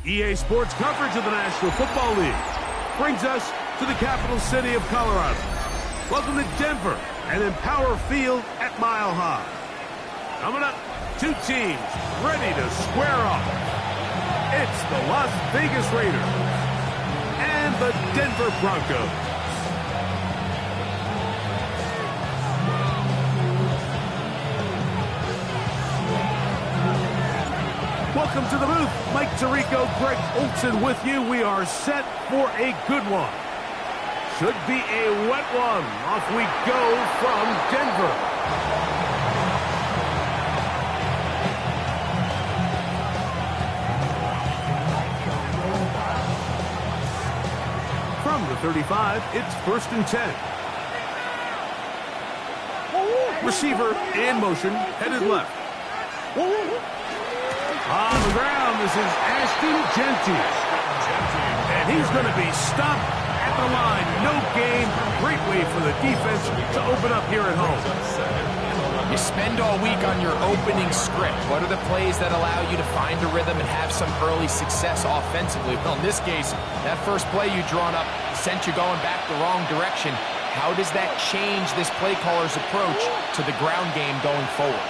EA Sports coverage of the National Football League brings us to the capital city of Colorado. Welcome to Denver and Empower Field at Mile High. Coming up, two teams ready to square off. It's the Las Vegas Raiders and the Denver Broncos. Welcome to the booth. Mike Tirico, Greg Olson with you. We are set for a good one. Should be a wet one. Off we go from Denver. From the 35, it's 1st and 10. Receiver in motion, headed left. On the ground, this is Ashton Genty. And he's going to be stopped at the line. No gain. Great way for the defense to open up here at home. You spend all week on your opening script. What are the plays that allow you to find a rhythm and have some early success offensively? Well, in this case, that first play you drawn up sent you going back the wrong direction. How does that change this play caller's approach to the ground game going forward?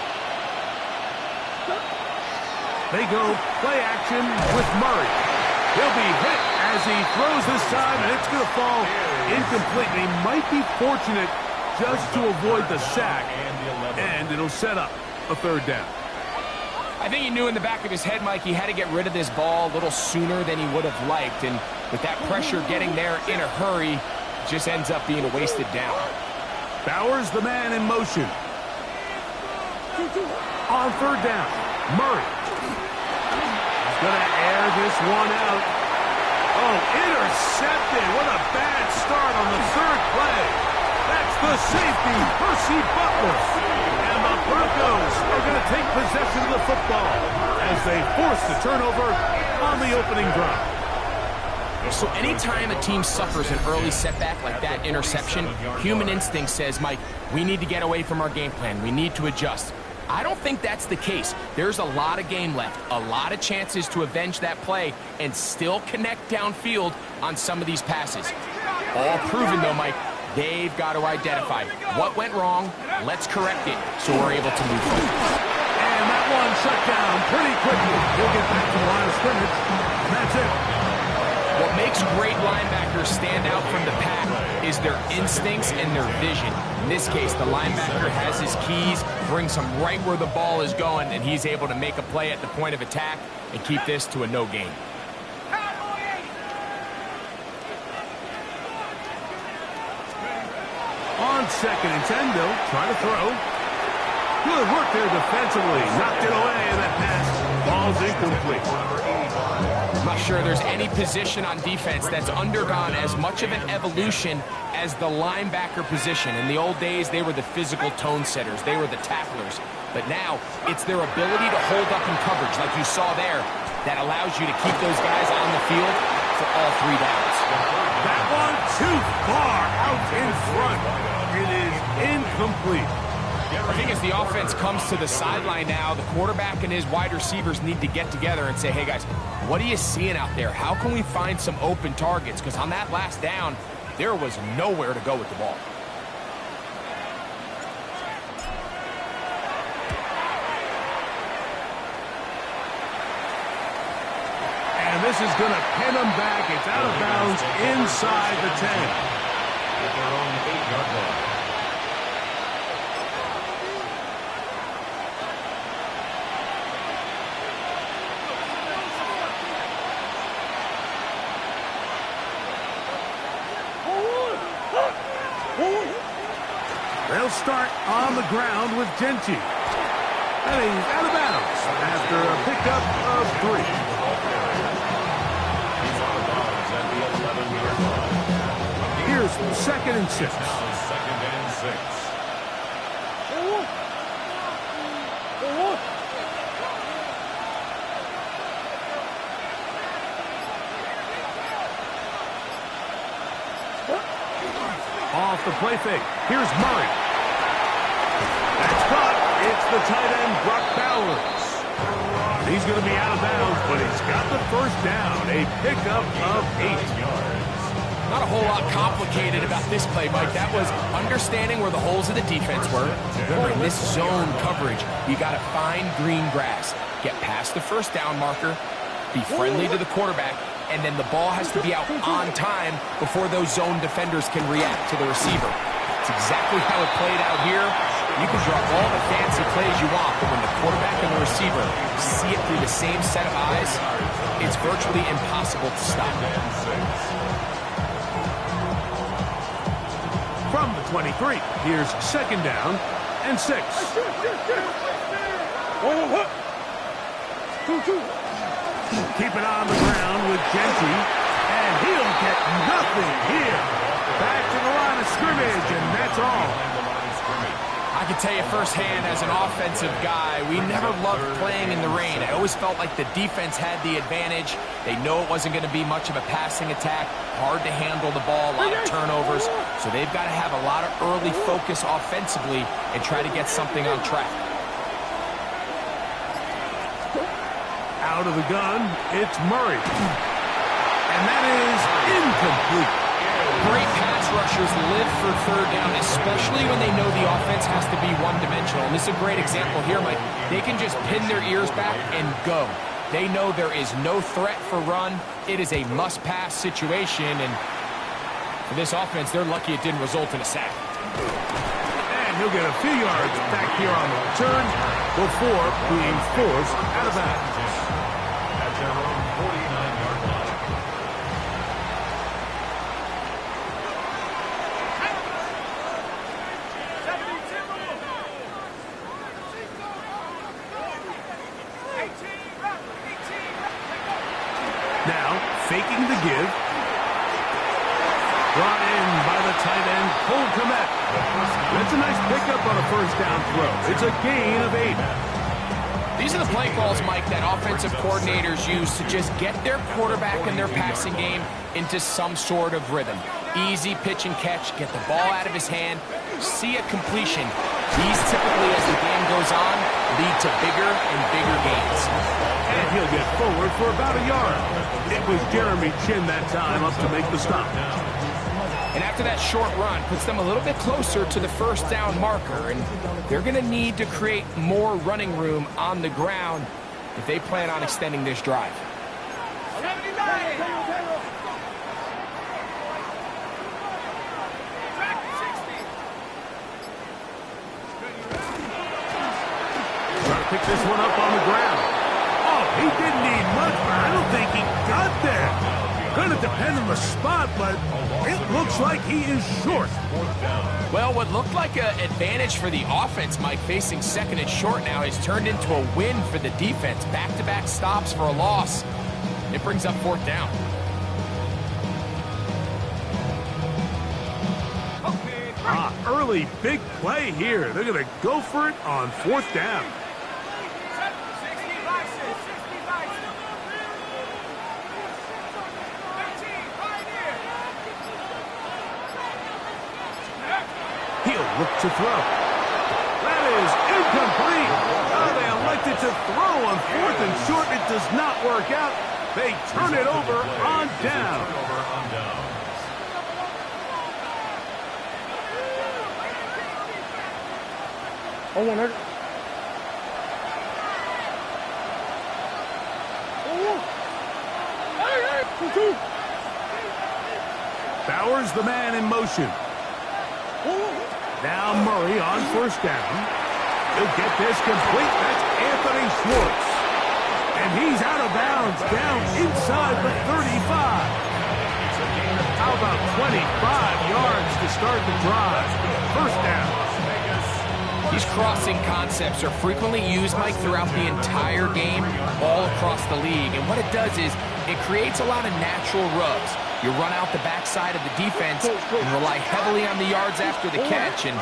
They go play action with Murray. He'll be hit as he throws this time, and it's going to fall incomplete. He might be fortunate just to avoid the sack, and it'll set up a 3rd down. I think he knew in the back of his head, Mike, he had to get rid of this ball a little sooner than he would have liked, and with that pressure getting there in a hurry, it just ends up being a wasted down. Bowers, the man in motion. On 3rd down, Murray. Gonna air this one out. Oh, intercepted. What a bad start on the 3rd play. That's the safety, Percy Butler. And the Broncos are going to take possession of the football as they force the turnover on the opening drive. So anytime a team suffers an early setback like that interception, human instinct says, Mike, we need to get away from our game plan. We need to adjust. I don't think that's the case. There's a lot of game left, a lot of chances to avenge that play and still connect downfield on some of these passes. All proven, though, Mike, they've got to identify what went wrong, let's correct it so we're able to move forward. And that one shut down pretty quickly. He'll get back to the line of scrimmage, and that's it. What makes great linebackers stand out from the pack is their instincts and their vision. In this case, the linebacker has his keys, brings him right where the ball is going, and he's able to make a play at the point of attack and keep this to a no gain. On 2nd and 10, they'll try to throw. Good work there defensively. Knocked it away, and that pass falls incomplete. I'm not sure there's any position on defense that's undergone as much of an evolution as the linebacker position. In the old days, they were the physical tone setters. They were the tacklers. But now, it's their ability to hold up in coverage, like you saw there, that allows you to keep those guys on the field for all 3 downs. That one too far out in front. It is incomplete. I think as the offense comes to the sideline now, the quarterback and his wide receivers need to get together and say, hey guys, what are you seeing out there? How can we find some open targets? Because on that last down, there was nowhere to go with the ball. And this is going to pin them back. It's out of bounds inside the 10. At their own 8-yard line. They'll start on the ground with Genty. And he's out of bounds after a pickup of 3. Here's 2nd and 6. Off the play fake. Here's Murray. That's caught. It's the tight end, Brock Bowers. He's going to be out of bounds, but he's got the first down. A pickup of 8 yards. Not a whole lot complicated about this play, Mike. That was understanding where the holes of the defense were. Remember, in this zone coverage, you got to find green grass. Get past the first down marker. Be friendly to the quarterback. And then the ball has to be out on time before those zone defenders can react to the receiver. It's exactly how it played out here. You can draw all the fancy plays you want, but when the quarterback and the receiver see it through the same set of eyes, it's virtually impossible to stop. From the 23, here's 2nd down and 6. Keep it on the ground with Genty, and he'll get nothing here. Back to the line of scrimmage, and that's all. I can tell you firsthand, as an offensive guy, we never loved playing in the rain. I always felt like the defense had the advantage. They know it wasn't going to be much of a passing attack, hard to handle the ball, a lot of turnovers. So they've got to have a lot of early focus offensively and try to get something on track. Out of the gun, it's Murray. And that is incomplete. Great pass rushers live for 3rd down, especially when they know the offense has to be one-dimensional. And this is a great example here, Mike. They can just pin their ears back and go. They know there is no threat for run. It is a must-pass situation, and for this offense, they're lucky it didn't result in a sack. And he'll get a few yards back here on the return before being forced out of bounds. At their own 49-yard line. Now, faking the give. Brought in by the tight end, Cole Kmet. That's a nice pickup on a 1st down throw. It's a gain of 8. These are the play calls, Mike, that offensive coordinators use to just get their quarterback and their passing game into some sort of rhythm. Easy pitch and catch, get the ball out of his hand, see a completion. These typically, as the game goes on, lead to bigger and bigger gains. And he'll get forward for about a yard. It was Jeremy Chin that time up to make the stop. And after that short run, puts them a little bit closer to the 1st down marker. And they're going to need to create more running room on the ground if they plan on extending this drive. Trying to pick this one up on the ground. Oh, he didn't need much, but I don't think he got there. Going to depend on the spot, but it looks like he is short. Well, what looked like an advantage for the offense, Mike, facing 2nd and short now, has turned into a win for the defense. Back-to-back stops for a loss. It brings up 4th down. Early big play here. They're going to go for it on 4th down. He'll look to throw. That is incomplete. Oh, they elected to throw on 4th and short. It does not work out. They turn it over on down. Oh, 100. Bowers, the man in motion. Now Murray on 1st down. He'll get this complete. That's Anthony Schwartz. And he's out of bounds down inside the 35. How about 25 yards to start the drive? 1st down. These crossing concepts are frequently used, Mike, throughout the entire game, all across the league. And what it does is it creates a lot of natural rubs. You run out the backside of the defense and rely heavily on the yards after the catch, and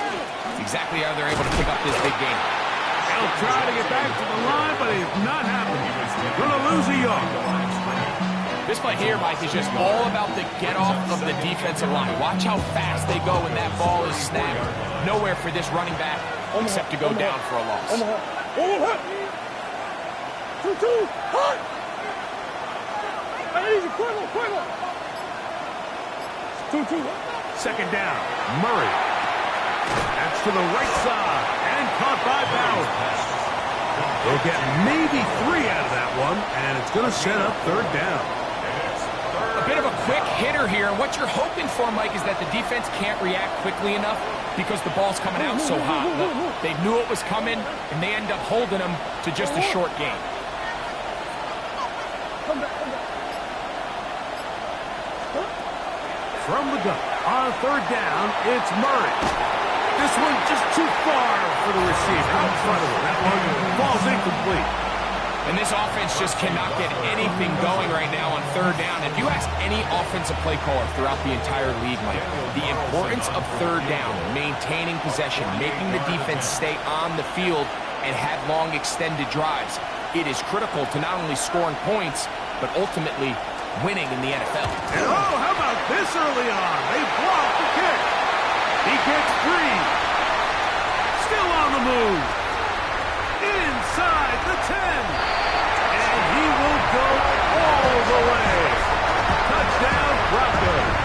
it's exactly how they're able to pick up this big game. They'll try to get back to the line, but it's not happening. Going to lose a yard. This play here, Mike, is just all about the get-off of the defensive line. Watch how fast they go when that ball is snapped. Nowhere for this running back except to go down for a loss. Second down, Murray. That's to the right side and caught by Bauer. They'll get maybe 3 out of that one, and it's going to set up third down. A bit of a quick hitter here, and what you're hoping for, Mike, is that the defense can't react quickly enough because the ball's coming out so hot. Look, they knew it was coming, and they end up holding them to just a short game. From the gun, on third down, it's Murray. This one just too far for the receiver. Out in front of him. That one falls incomplete. And this offense just cannot get anything going right now on third down. If you ask any offensive play caller throughout the entire league, Mike, the importance of third down, maintaining possession, making the defense stay on the field and have long extended drives, it is critical to not only scoring points, but ultimately winning in the NFL. And oh, how about this early on? They block the kick. He gets free. Still on the move. Inside the 10. And he will go all the way. Touchdown, Broncos.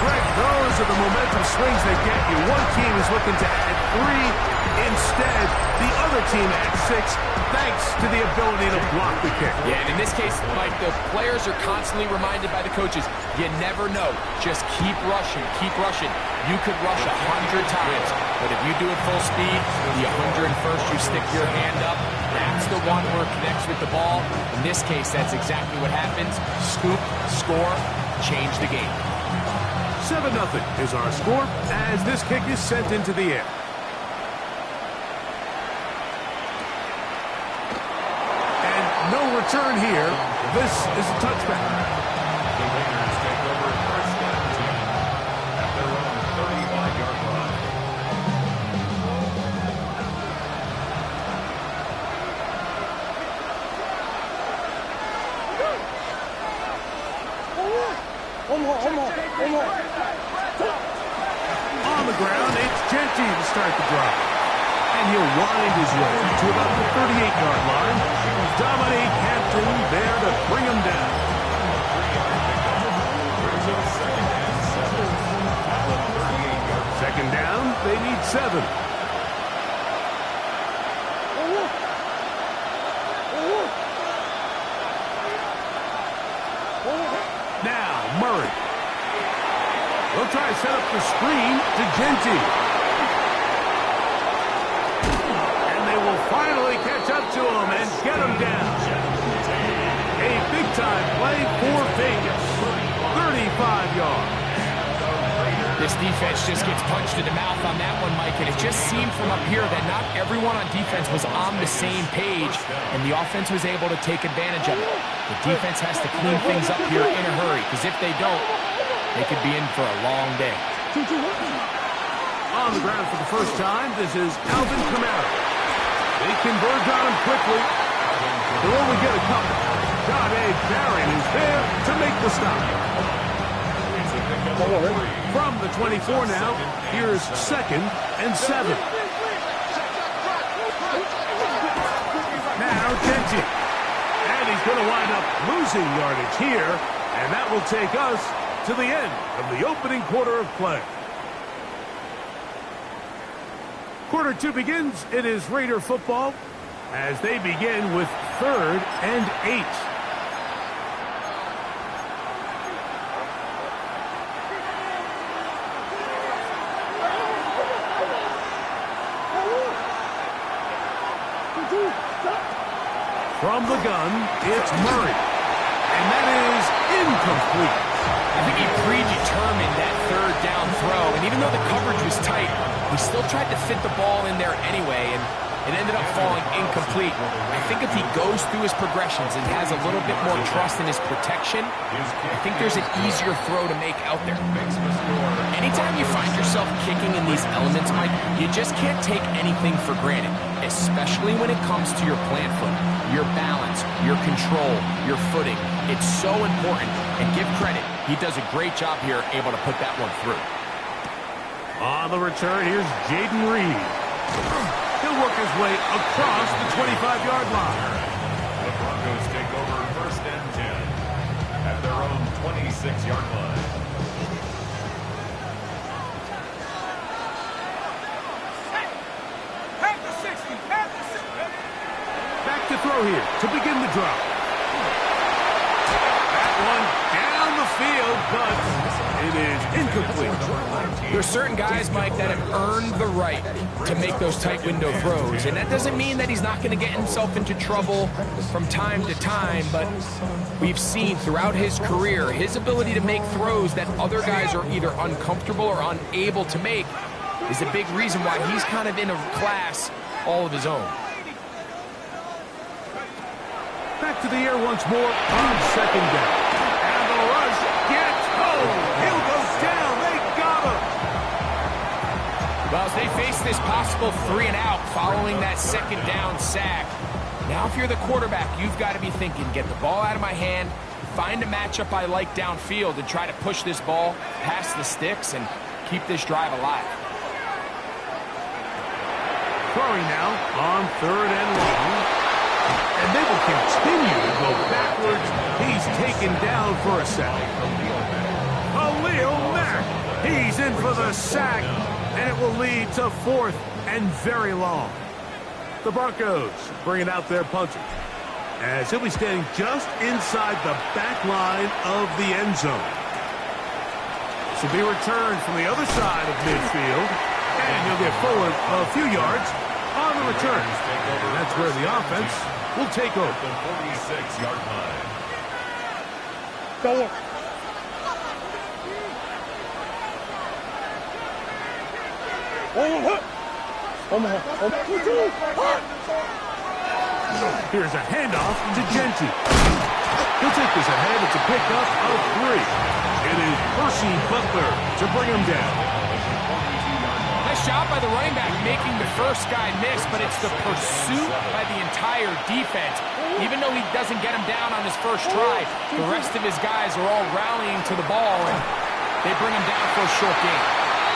Greg, those are the momentum swings they get you. One team is looking to add 3. Instead, the other team adds 6, thanks to the ability to block the kick. Yeah, and in this case, Mike, the players are constantly reminded by the coaches, you never know. Just keep rushing, keep rushing. You could rush 100 times, but if you do it full speed, the 101st, you stick your hand up. That's the one where it connects with the ball. In this case, that's exactly what happens. Scoop, score, change the game. 7-0 is our score as this kick is sent into the air. No return here. This is a touchback. The Raiders take over first down at their own 35-yard line. On the ground, it's Genty to start the drive. And he'll wind his way to about the 38-yard line. Dominique Hampton there to bring him down. Second down, they need 7. Now, Murray. They'll try to set up the screen to Genty. Finally catch up to him and get him down. A big-time play for Vegas. 35 yards. This defense just gets punched in the mouth on that one, Mike, and it just seemed from up here that not everyone on defense was on the same page, and the offense was able to take advantage of it. The defense has to clean things up here in a hurry, because if they don't, they could be in for a long day. On the ground for the first time, this is Alvin Kamara. They converge on him quickly. They'll only get a couple. Jahdae Barron is there to make the stop. From the 24 now, here's 2nd and 7. Now Genty. And he's going to wind up losing yardage here. And that will take us to the end of the opening quarter of play. Quarter 2 begins. It is Raider football as they begin with 3rd and 8. From the gun, it's Murray. And that is incomplete. I think he predetermined that 3rd down throw, and even though the coverage was tight, He still tried to fit the ball in there anyway, and it ended up falling incomplete. I think if he goes through his progressions and has a little bit more trust in his protection, I think there's an easier throw to make out there. Anytime you find yourself kicking in these elements, Mike, you just can't take anything for granted, especially when it comes to your plant foot, your balance, your control, your footing. It's so important, and give credit, he does a great job here able to put that one through. On the return, here's Jaden Reed. He'll work his way across the 25-yard line. The Broncos take over 1st and 10 at their own 26-yard line. Back to throw here to begin the drive. That one down the field, but it is incomplete. There's certain guys, Mike, that have earned the right to make those tight window throws, and that doesn't mean that he's not going to get himself into trouble from time to time, but we've seen throughout his career his ability to make throws that other guys are either uncomfortable or unable to make is a big reason why he's kind of in a class all of his own. Back to the air once more on 2nd down. And the rush gets home. He'll go down. They got him. Well, as they face this possible 3 and out following that 2nd down sack, now if you're the quarterback, you've got to be thinking, get the ball out of my hand, find a matchup I like downfield, and try to push this ball past the sticks and keep this drive alive. Throwing now on 3rd and long. And they will continue to go backwards. He's taken down for a sack. Khalil Mack. He's in for the sack. And it will lead to 4th and very long. The Broncos bringing out their punter, as he'll be standing just inside the back line of the end zone. This will be returned from the other side of midfield. And he'll get forward a few yards on the return. And that's where the offense will take over. The 46-yard line. Go on. Here's a handoff to Genty. He'll take this ahead. It's a pickup of 3. It is Percy Butler to bring him down. Nice job by the running back making the first guy miss, but it's the pursuit by the entire defense. Even though he doesn't get him down on his first try, the rest of his guys are all rallying to the ball, and they bring him down for a short gain.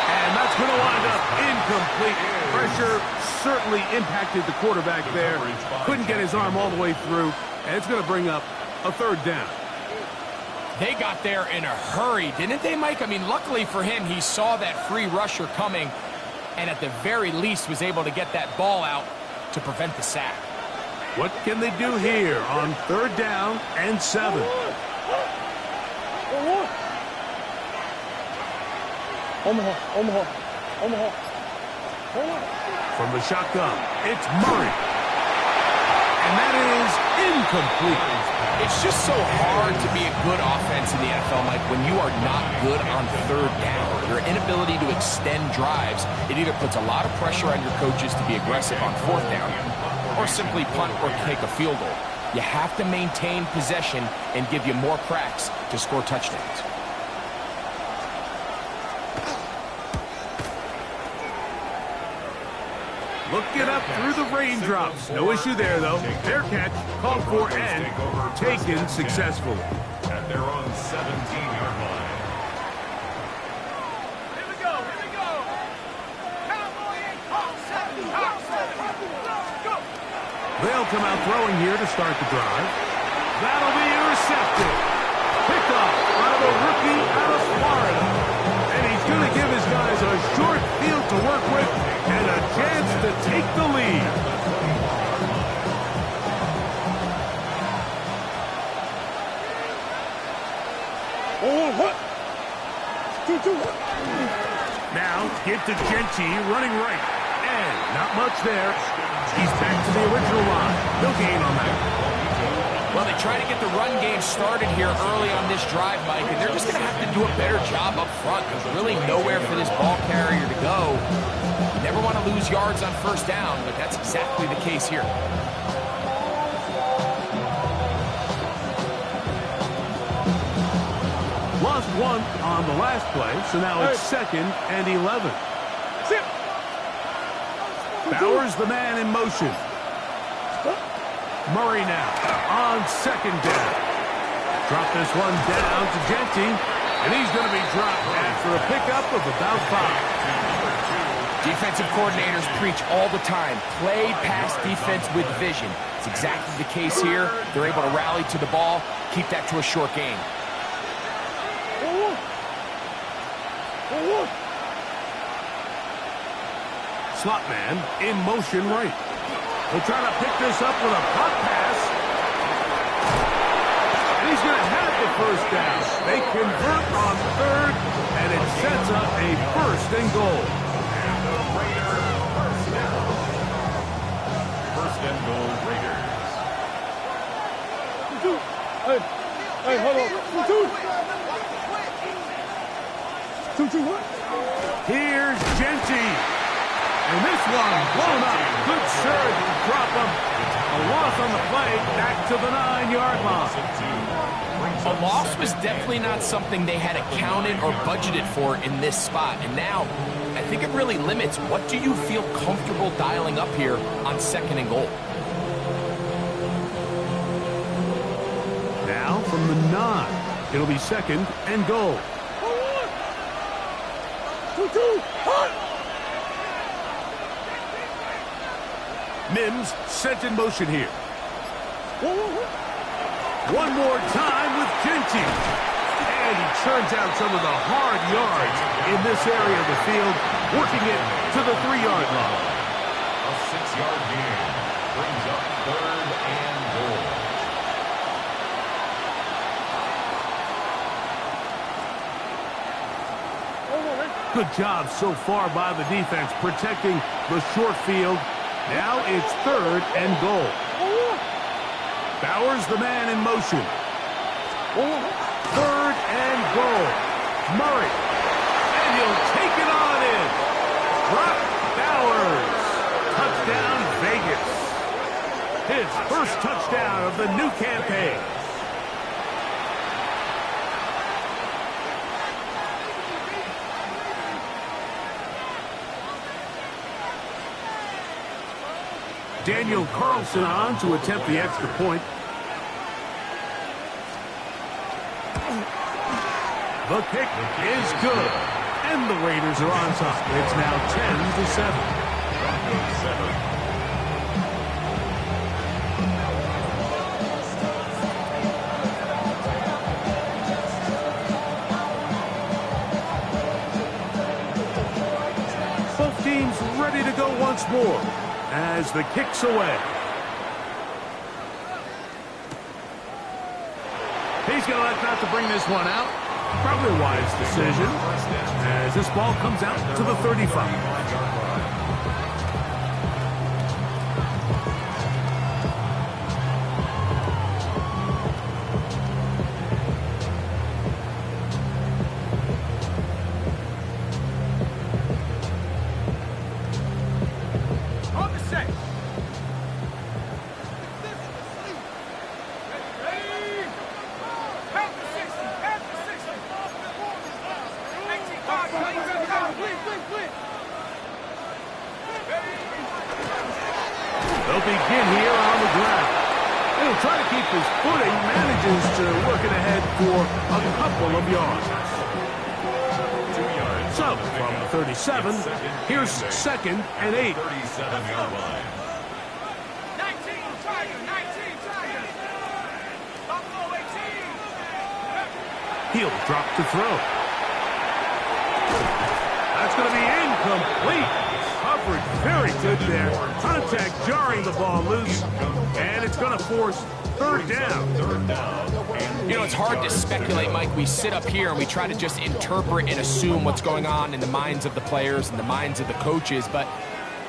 And that's going to wind up incomplete. Pressure certainly impacted the quarterback there. Couldn't get his arm all the way through, and it's going to bring up a 3rd down. They got there in a hurry, didn't they, Mike? I mean, luckily for him, he saw that free rusher coming, and at the very least was able to get that ball out to prevent the sack. What can they do here on 3rd down and 7? Omaha. From the shotgun, it's Murray. And that is incomplete. It's just so hard to be a good offense in the NFL, Mike, when you are not good on 3rd down. Your inability to extend drives, it either puts a lot of pressure on your coaches to be aggressive on 4th down or simply punt or take a field goal. You have to maintain possession and give you more cracks to score touchdowns. Looking up through the raindrops. No issue there, though. Fair catch, called for, and taken successfully. At their own 17-yard line. Here we go. Cowboy and Hawk 7. Go. They'll come out throwing here to start the drive. That'll be intercepted. Pickoff by the rookie out of Florida. And he's going to give his guys a short field to work with and a chance to take the lead. Now, get to Genty running right. And not much there. He's back to the original line. No gain on that. Well, they try to get the run game started here early on this drive, Mike, and they're just going to have to do a better job up front. There's really nowhere for this ball carrier to go. to lose yards on first down, but that's exactly the case here. Lost one on the last play, so now it's 2nd and 11. Bowers the man in motion. Murray now on 2nd down. Drop this one down to Genty, and he's going to be dropped after a pickup of about 5. Defensive coordinators preach all the time, play pass defense with vision. It's exactly the case here. They're able to rally to the ball, keep that to a short game. Slot man in motion right. He'll try to pick this up with a pop pass. And he's going to have the first down. They convert on 3rd, and it sets up a 1st and goal. And the Raiders first down. 1st and goal, Raiders. Hey, hold on. 2-2. What? Here's Genty. And this one blown up. Good surge to drop him. A loss on the play, back to the 9-yard line. A loss was definitely not something they had accounted or budgeted for in this spot. And now, I think it really limits what do you feel comfortable dialing up here on 2nd and goal. Now from the 9, it'll be 2nd and goal. 2-2. Mims sent in motion here. One more time with Genty. And he churns out some of the hard yards in this area of the field, working it to the 3-yard line. A 6-yard gain brings up 3rd and goal. Good job so far by the defense protecting the short field. Now it's 3rd and goal. Bowers the man in motion. 3rd and goal. Murray. And he'll take it on in. Drop Bowers. Touchdown Vegas. His first touchdown of the new campaign. Daniel Carlson on to attempt the extra point. The kick is good. And the Raiders are on top. It's now 10-7. Broncos 7. Both teams ready to go once more as the kick's away. He's going to elect not to bring this one out. Probably a wise decision as this ball comes out to the 35. They'll begin here on the ground. He'll try to keep his footing, manages to work it ahead for a couple of yards. 2 yards. So, from the 37, here's 2nd and 8. 37-yard line. 19 Tigers. Buffalo 18. He'll drop to throw. That's going to be incomplete. Coverage very good there. Contact jarring the ball loose. And it's going to force 3rd down. 3rd down. You know, it's hard to speculate, Mike. We sit up here and we try to just interpret and assume what's going on in the minds of the players and the minds of the coaches, but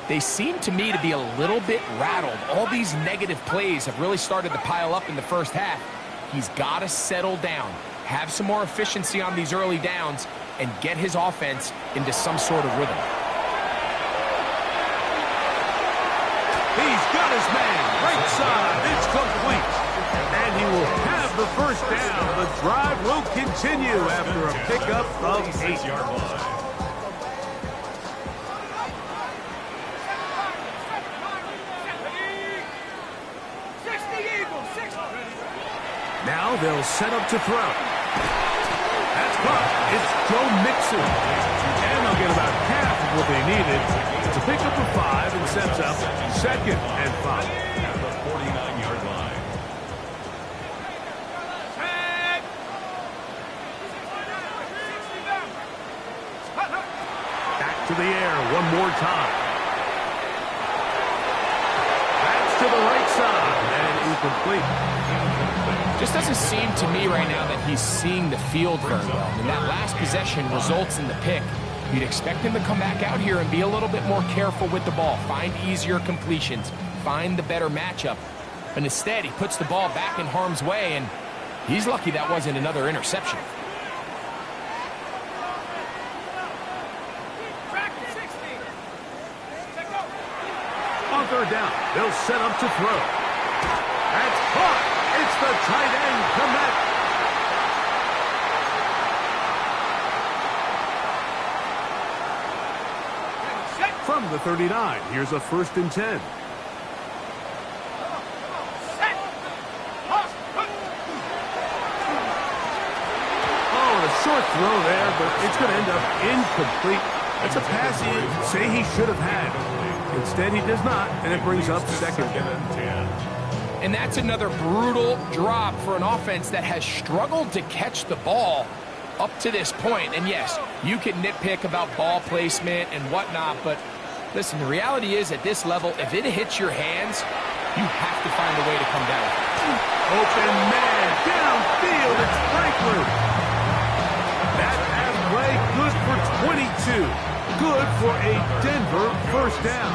they seem to me to be a little bit rattled. All these negative plays have really started to pile up in the first half. He's got to settle down, have some more efficiency on these early downs, and get his offense into some sort of rhythm. his man. Right side. It's complete. And he will have the first down. The drive will continue after a pickup of 8. Now they'll set up to throw. That's caught. It's Joe Mixon. And they'll get about half of what they needed. It's a pickup of 5 and sets up 2nd and 5. At the 49-yard line. Back to the air one more time. That's to the right side and incomplete. Just doesn't seem to me right now that he's seeing the field very well. I mean, that last possession results in the pick. You'd expect him to come back out here and be a little bit more careful with the ball, find easier completions, find the better matchup. But instead, he puts the ball back in harm's way, and he's lucky that wasn't another interception. On 3rd down, they'll set up to throw. That's caught. It's the tight end, Komet. From the 39, here's a 1st and 10. Oh, a short throw there, but it's going to end up incomplete. That's a pass he'd say he should have had. Instead, he does not, and it brings up 2nd and 10. And that's another brutal drop for an offense that has struggled to catch the ball up to this point. And yes, you can nitpick about ball placement and whatnot, but listen, the reality is at this level, if it hits your hands, you have to find a way to come down. Open man, downfield, it's Franklin. That pass play, good for 22. Good for a Denver 1st down.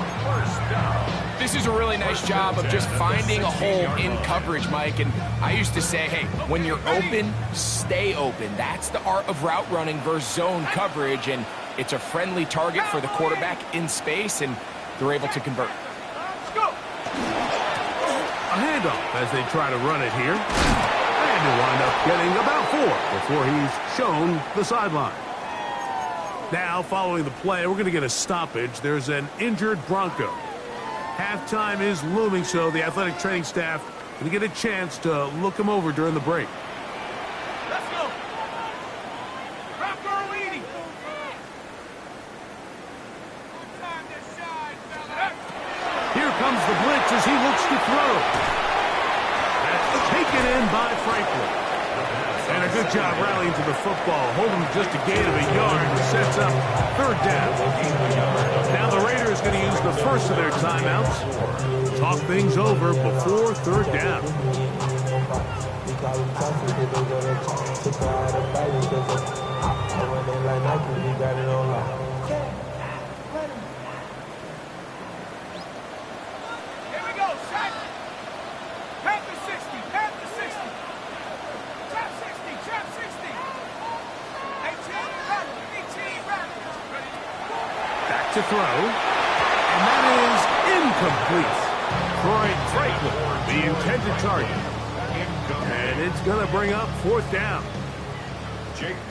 This is a really nice job of just finding a hole in coverage, Mike. And I used to say, hey, when you're open, stay open. That's the art of route running versus zone coverage. And it's a friendly target for the quarterback in space, and they're able to convert. A handoff as they try to run it here. And he'll wind up getting about 4 before he's shown the sideline. Now, following the play, we're going to get a stoppage. There's an injured Bronco. Halftime is looming, so the athletic training staff going to get a chance to look him over during the break. Let's go. Bronco leading. Here comes the blitz as he looks to throw. That's taken in by Franklin. And a good job rallying to the football, holding just a gain of a yard, sets up 3rd down. Now the Raiders going to use the first of their timeouts. Talk things over before 3rd down. Here we go, set. Panther 60, Panther 60. Trap 60, trap 60. 18 Raptors. Back to throw. And that is incomplete. Troy Franklin, the intended target. And it's going to bring up 4th down.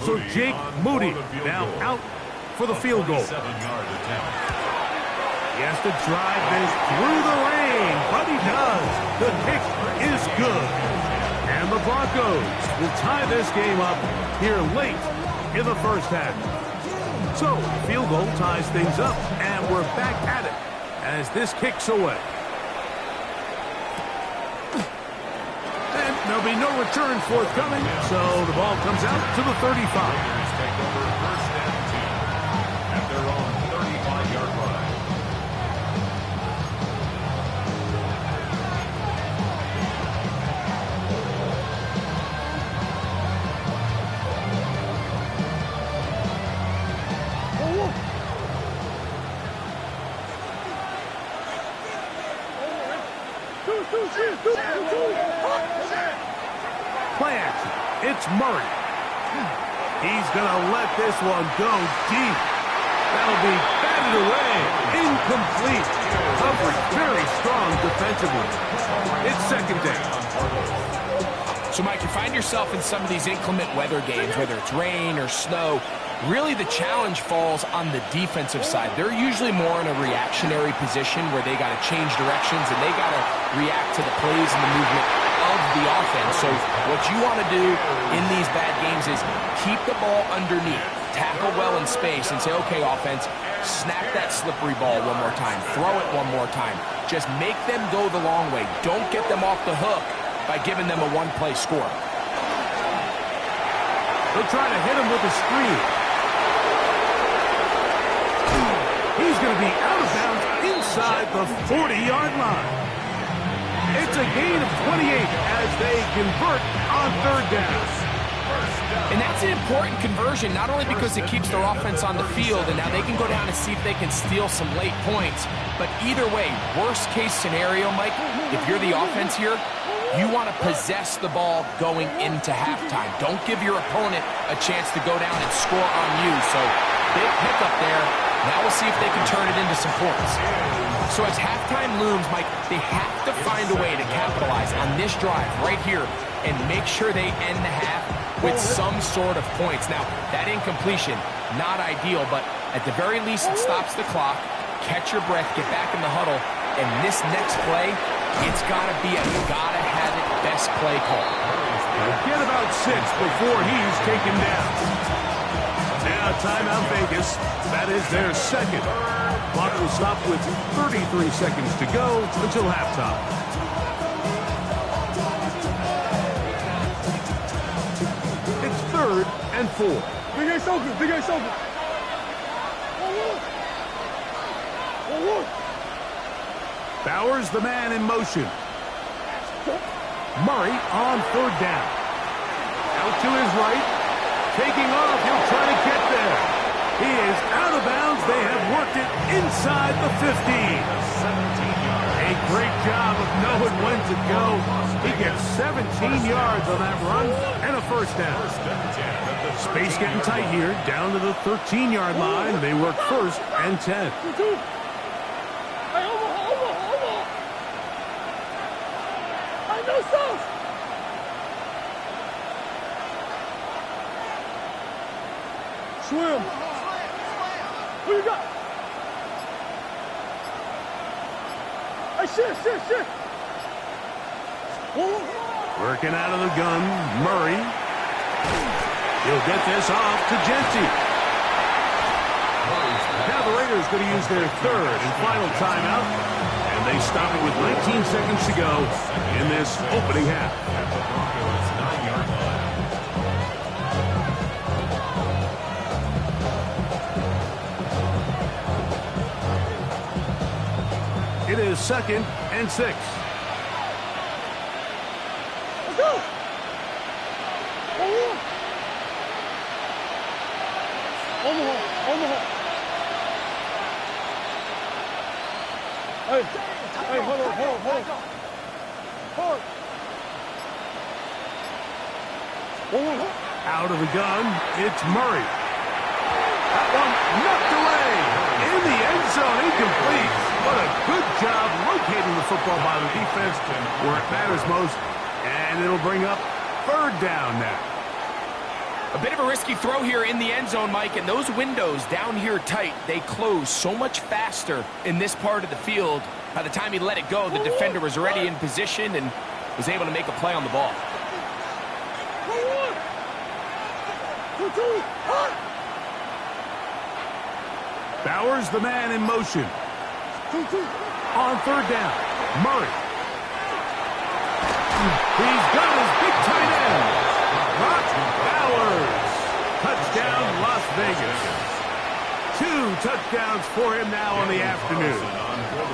So Jake Moody now out for the field goal. He has to drive this through the rain, but he does. The kick is good. And the Broncos will tie this game up here late in the 1st half. So, field goal ties things up, and we're back at it as this kicks away. And there'll be no return forthcoming, so the ball comes out to the 35. Raiders take over 1st and 10 at their own 35-yard line. Play action. It's Murray. He's going to let this one go deep. That'll be batted away. Incomplete. Coverage very strong defensively. It's second down. So, Mike, you find yourself in some of these inclement weather games, whether it's rain or snow. Really, the challenge falls on the defensive side. They're usually more in a reactionary position where they got to change directions and they got to react to the plays and the movement of the offense. So what you want to do in these bad games is keep the ball underneath, tackle well in space, and say, okay, offense, snap that slippery ball one more time, throw it one more time. Just make them go the long way. Don't get them off the hook by giving them a one-play score. They'll try to hit him with a screen. He's going to be out of bounds inside the 40-yard line. It's a gain of 28 as they convert on third down. And that's an important conversion, not only because it keeps their offense on the field, and now they can go down and see if they can steal some late points. But either way, worst-case scenario, Mike, if you're the offense here, you want to possess the ball going into halftime. Don't give your opponent a chance to go down and score on you. So big pickup there. Now we'll see if they can turn it into some points. So as halftime looms, Mike, they have to find a way to capitalize on this drive right here and make sure they end the half with some sort of points. Now, that incompletion, not ideal, but at the very least it stops the clock. Catch your breath, get back in the huddle, and this next play, it's got to be a gotta-have-it best play call. Get about 6 before he's taken down. Now timeout Vegas. That is their second. Clock will stop with 33 seconds to go until halftime. It's 3rd and 4. Big Ace open, Big Ace open. One. Bowers the man in motion. Murray on 3rd down. Out to his right. Taking off, he'll try to get there. He is out of bounds. They have worked it inside the 15. A great job of knowing when to go. He gets 17 yards on that run and a first down. Space getting tight here, down to the 13-yard line. They work 1st and 10. I know so. Swim. Who you got? Hey, shit. Working out of the gun, Murray. He'll get this off to Genty. Now the Raiders going to use their 3rd and final timeout. And they stop it with 19 seconds to go in this opening half. At the Broncos' 9-yard line. It is 2nd and 6. Let's go. Omaha. Hey, hold on. Hold. Out of the gun, it's Murray. That one knocked away. In the end zone, incomplete. What a good job locating the football by the defense where it matters most. And it'll bring up 3rd down now. A bit of a risky throw here in the end zone, Mike, and those windows down here tight, they close so much faster in this part of the field. By the time he let it go, the defender was already in position and was able to make a play on the ball. Bowers the man in motion. On 3rd down, Murray. He's got his big tight end. Brock Bowers. Touchdown, Las Vegas. 2 touchdowns for him now on the afternoon.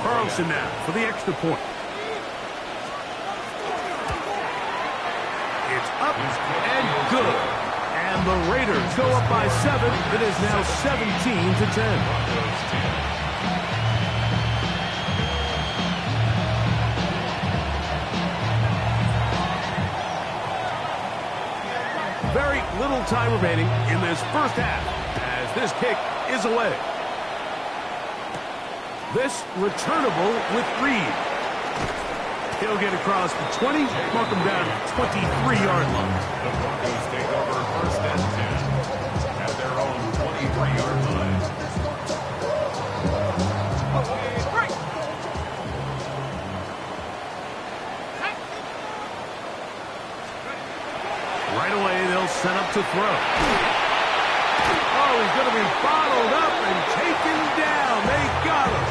Carlson now for the extra point. It's up and good. And the Raiders go up by 7. It is now 17-10. Very little time remaining in this first half as this kick is away. This returnable with Reed. He'll get across the 20, mark him down at 23-yard line. The Broncos take over first and 10 at their own 23-yard line. Right away, they'll set up to throw. Oh, he's going to be bottled up and taken down. They got him.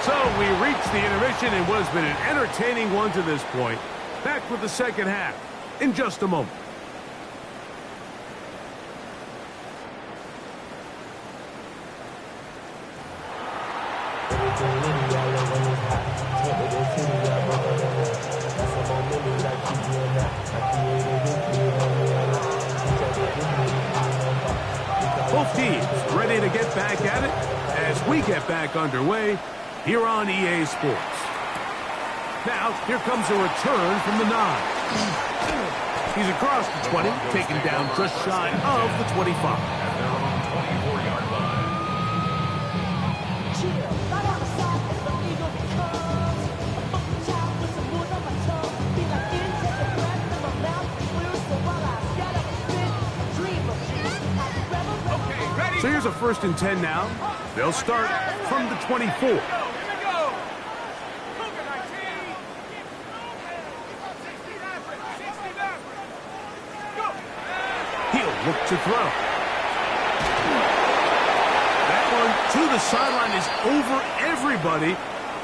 So we reached the intermission in what has been an entertaining one to this point. Back with the second half in just a moment. Both teams ready to get back at it as we get back underway here on EA Sports. Now, here comes a return from the 9. He's across the 20, taken down just shy of the 25. At their own 24-yard line. So here's a 1st and 10 now. They'll start from the 24. He'll look to throw. That one to the sideline is over everybody.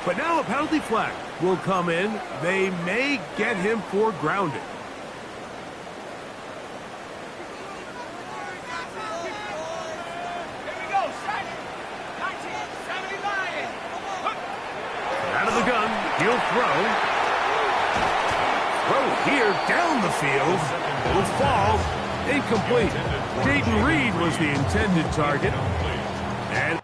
But now a penalty flag will come in. They may get him for grounding. Out of the gun, he'll throw. Throw here down the field. Will fall. Incomplete. Jaden Reed was the intended target. And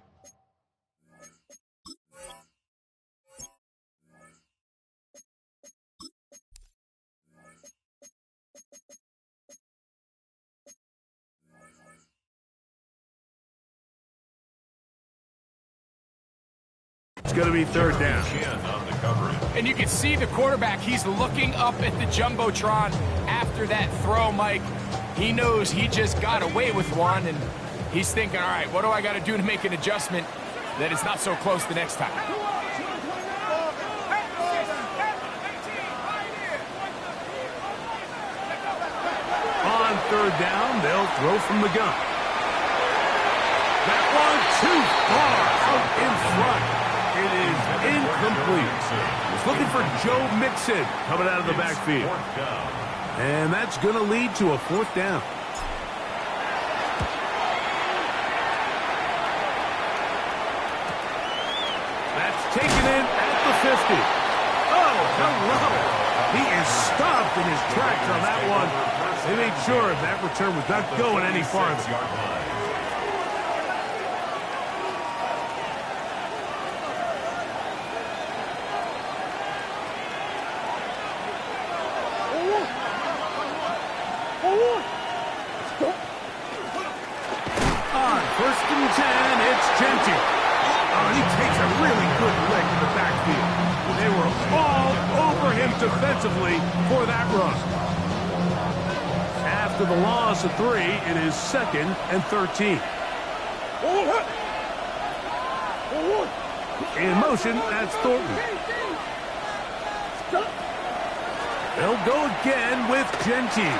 it's going to be 3rd down. On the coverage. And you can see the quarterback, he's looking up at the Jumbotron after that throw, Mike. He knows he just got away with one, and he's thinking, all right, what do I got to do to make an adjustment that it's not so close the next time? On 3rd down, they'll throw from the gun. That one too far out in front. It is incomplete. He's looking for Joe Mixon coming out of the backfield. And that's going to lead to a 4th down. That's taken in at the 50. Oh, hello. He is stopped in his tracks on that one. They made sure that return was not going any farther. On 1st and 10, it's Genty. Oh, he takes a really good lick in the backfield. They were all over him defensively for that run. After the loss of 3, it is 2nd and 13. In motion, that's Thornton. They'll go again with Genty.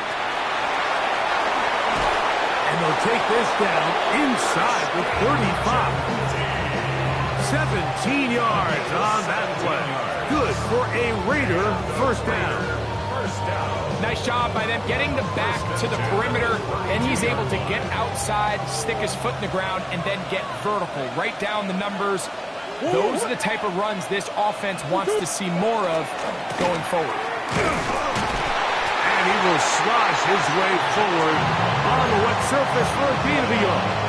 And they'll take this down inside the 35. 17 yards on that play. Good for a Raider 1st down. Nice job by them getting the back to the perimeter, and he's able to get outside, stick his foot in the ground, and then get vertical. Right down the numbers. Those are the type of runs this offense wants to see more of going forward. And he will slosh his way forward on the wet surface for a gain of a yard.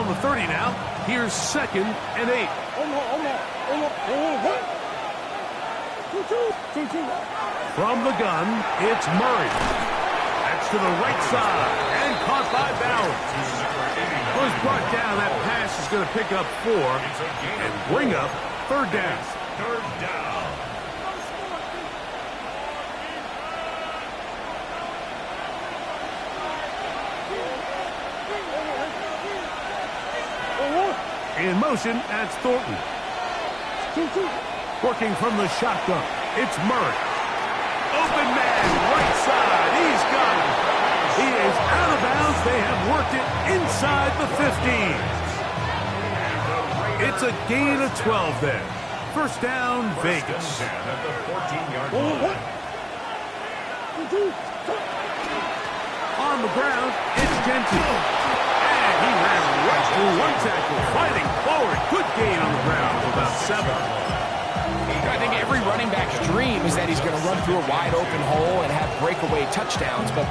on the 30 now. Here's 2nd and 8. From the gun, it's Murray. That's to the right side and caught by balance. Was brought down. That pass is going to pick up 4 and bring up 3rd down. 3rd down. In motion, that's Thornton. Working from the shotgun, it's Murray. Open man, right side, he's got it. He is out of bounds. They have worked it inside the 15. It's a gain of 12 there. 1st down, Vegas. At the 14-yard line. On the ground, it's Genty. And he ran right through 1 tackle, fighting forward. Good gain on the ground, about 7. I think every running back's dream is that he's going to run through a wide open hole and have breakaway touchdowns, but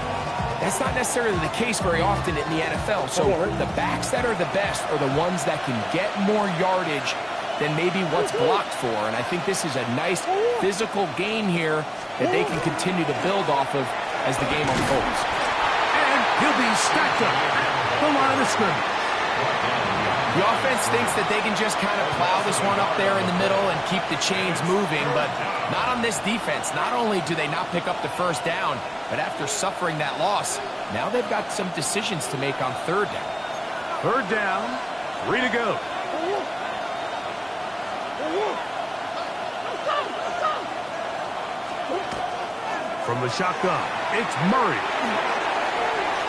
that's not necessarily the case very often in the NFL. So the backs that are the best are the ones that can get more yardage than maybe what's blocked for. And I think this is a nice physical gain here that they can continue to build off of as the game unfolds. And he'll be stacked up at the line of scrimmage. The offense thinks that they can just kind of plow this one up there in the middle and keep the chains moving, but not on this defense. Not only do they not pick up the 1st down, but after suffering that loss, now they've got some decisions to make on 3rd down. 3rd down, 3 to go. From the shotgun, it's Murray.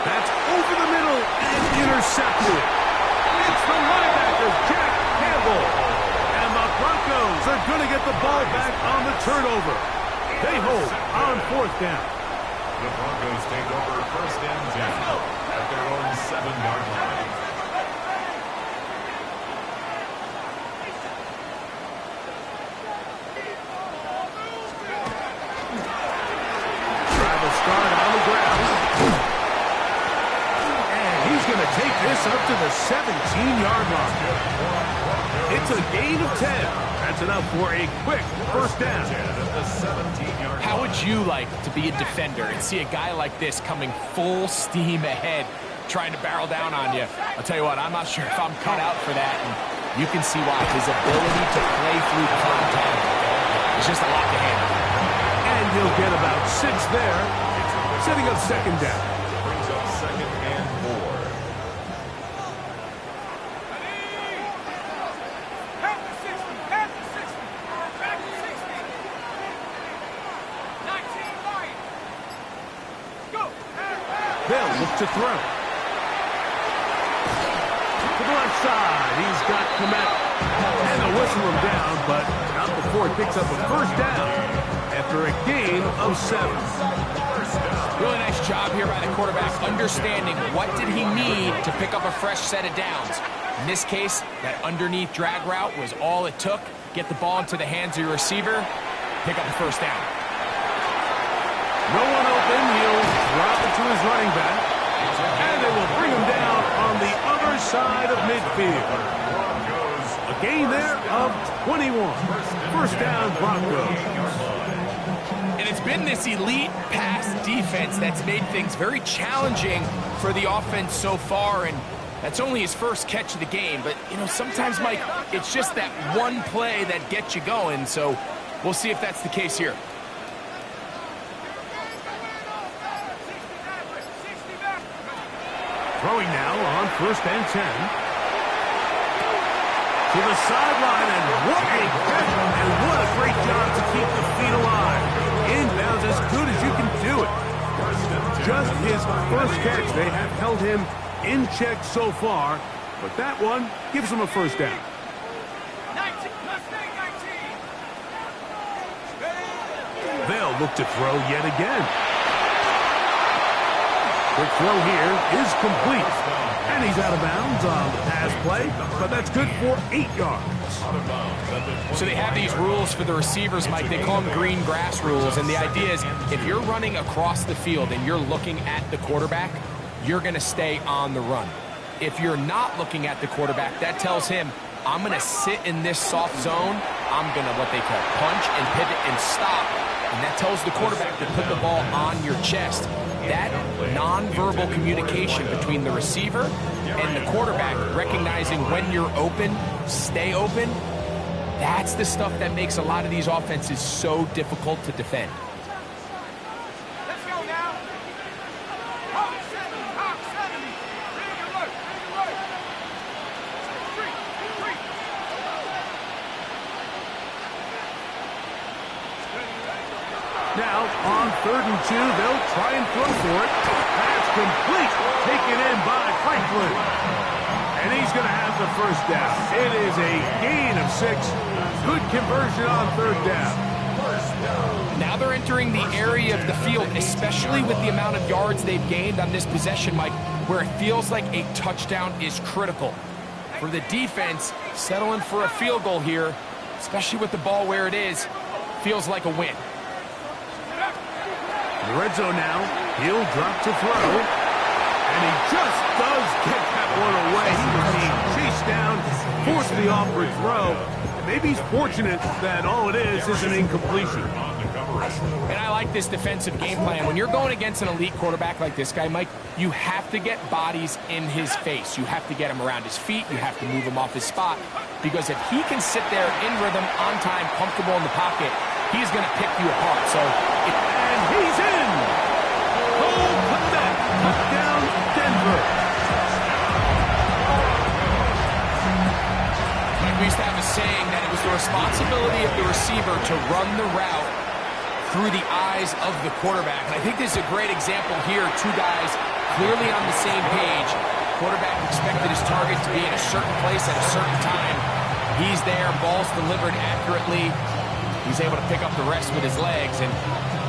That's over the middle and intercepted. It's the linebacker, Jack Campbell. And the Broncos are going to get the ball back on the turnover. They hold on 4th down. The Broncos take over 1st and 10 at their own 7-yard line. Travis Scott on the ground. And he's going to take this up to the 17-yard line. It's a gain of 10. That's enough for a quick 1st down. How would you like to be a defender and see a guy like this coming full steam ahead, trying to barrel down on you? I'll tell you what, I'm not sure if I'm cut out for that, and you can see why. His ability to play through contact is just a lot to handle. And he'll get about 6 there, setting up 2nd down. Brings up 2nd and 4. They'll look to throw. To the left side, he's got Komet. And they'll whistle him down, but not before he picks up a 1st down after a gain of 7. Really nice job here by the quarterback, understanding what did he need to pick up a fresh set of downs. In this case, that underneath drag route was all it took. Get the ball into the hands of your receiver, pick up the 1st down. No one open. He'll drop it to his running back. And they will bring him down on the other side of midfield. A gain there of 21. 1st down, Broncos. And it's been this elite pass defense that's made things very challenging for the offense so far, and that's only his 1st catch of the game. But, you know, sometimes, Mike, it's just that one play that gets you going, so we'll see if that's the case here. Throwing now on 1st and 10. To the sideline, and what a catch, and what a great job to keep the feet alive. Inbounds as good as you can do it. Just his 1st catch. They have held him in check so far, but that one gives him a 1st down. 19. They'll look to throw yet again. Quick throw here is complete. And he's out of bounds on the pass play, but that's good for 8 yards. So they have these rules for the receivers, Mike. They call them green grass rules, and the idea is if you're running across the field and you're looking at the quarterback, you're going to stay on the run. If you're not looking at the quarterback, that tells him, I'm going to sit in this soft zone. I'm going to, what they call, punch and pivot and stop. And that tells the quarterback to put the ball on your chest. That nonverbal communication between the receiver and the quarterback, recognizing when you're open, stay open, that's the stuff that makes a lot of these offenses so difficult to defend. Let's go now. Hawk 70, Hawk 70. Bring it work, bring it work. Three. Now, on 3rd and 2, they'll try and throw for it. That's complete. Taken in by Franklin. And he's going to have the first down. It is a gain of 6. Good conversion on 3rd down. Now they're entering the area of the field, especially with the amount of yards they've gained on this possession, Mike, where it feels like a touchdown is critical. For the defense, settling for a field goal here, especially with the ball where it is, feels like a win. In the red zone now, he'll drop to throw. And he just does get that one away. He was being chased down, forced the awkward throw. Maybe he's fortunate that all it is an incompletion. And I like this defensive game plan. When you're going against an elite quarterback like this guy, Mike, you have to get bodies in his face. You have to get him around his feet. You have to move him off his spot. Because if he can sit there in rhythm, on time, comfortable in the pocket, he's going to pick you apart. And he's in! Oh, put that touchdown, Denver. We used to have a saying that it was the responsibility of the receiver to run the route through the eyes of the quarterback. And I think this is a great example here. Two guys clearly on the same page. Quarterback expected his target to be in a certain place at a certain time. He's there, ball's delivered accurately. He's able to pick up the rest with his legs, and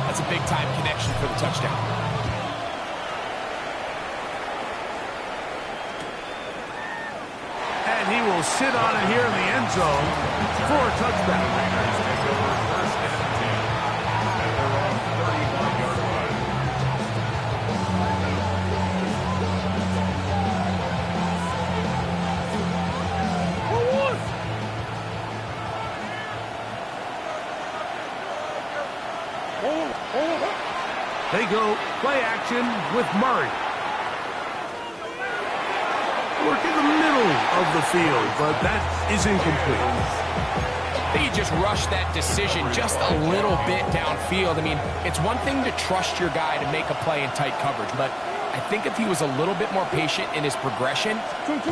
that's a big-time connection for the touchdown. And he will sit on it here in the end zone for a touchdown. Raiders take over 1st and 10 at their own 31-yard line. They go play action with Murray. Work in the middle of the field, but that is incomplete. He just rushed that decision just a little bit downfield. I mean, it's one thing to trust your guy to make a play in tight coverage, but I think if he was a little bit more patient in his progression,